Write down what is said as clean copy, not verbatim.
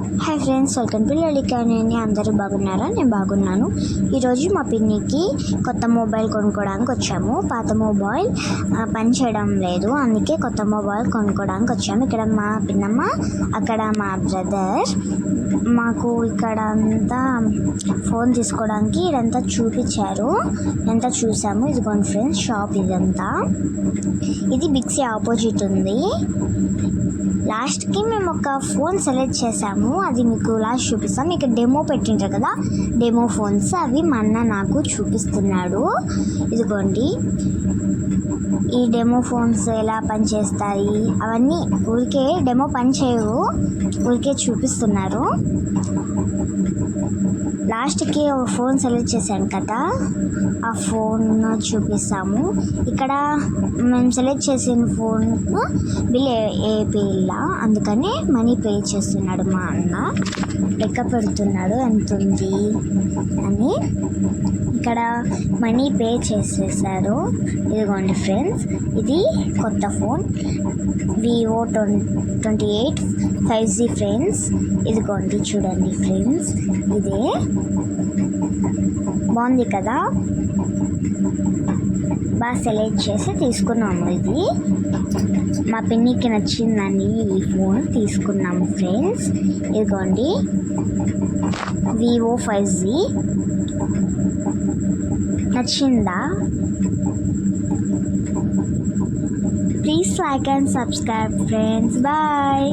Hi friends, welcome to Lalika. నేను అందరూ బాగున్నారా? నేను బాగున్నాను. ఈరోజు మా పిన్నికి కొత్త మొబైల్ కొనుక్కోవడానికి వచ్చాము. పాత మొబైల్ పనిచేయడం లేదు, అందుకే కొత్త మొబైల్ కొనుక్కోవడానికి వచ్చాము. ఇక్కడ మా పిన్నమ్మ, అక్కడ మా బ్రదర్. మాకు ఇక్కడ అంతా ఫోన్ తీసుకోవడానికి ఇదంతా చూపించారు, ఇదంతా చూసాము. ఇదిగోండి ఫ్రెండ్స్, షాప్ ఇదంతా. ఇది బిగ్సీ ఆపోజిట్ ఉంది. లాస్ట్కి మేము ఒక ఫోన్ సెలెక్ట్ చేసాము, అది మీకు లాస్ట్ చూపిస్తాం. ఇక్కడ డెమో పెట్టింటారు కదా, డెమో ఫోన్స్, అవి మా అన్న నాకు చూపిస్తున్నాడు. ఇదిగోండి, ఈ డెమో ఫోన్స్ ఎలా పనిచేస్తాయి అవన్నీ ఊరికే డెమో పనిచేయవు, ఊరికే చూపిస్తున్నారు. లాస్ట్కి ఒక ఫోన్ సెలెక్ట్ చేశాను కదా, ఆ ఫోన్ చూపిస్తాము. ఇక్కడ మేము సెలెక్ట్ చేసిన ఫోన్ బిల్ ఏపీలా, అందుకని మనీ పే చేస్తున్నాడు మా అన్న. లెక్క పెడుతున్నాడు ఎంత ఉంది అని. ఇక్కడ మనీ పే చేసేసారు. ఇదిగోండి ఫ్రెండ్స్, ఇది కొత్త ఫోన్ వివో 28 5G ఫ్రెండ్స్. ఇదిగోండి చూడండి ఫ్రెండ్స్, ఇదే బాగుంది కదా, బాగా సెలెక్ట్ చేసి తీసుకున్నాము. ఇది మా పిన్నికి నచ్చిందని ఈ ఫోన్ తీసుకున్నాము ఫ్రెండ్స్. ఇదిగోండి వివో 5G. నచ్చిందా? Please like and subscribe friends. Bye.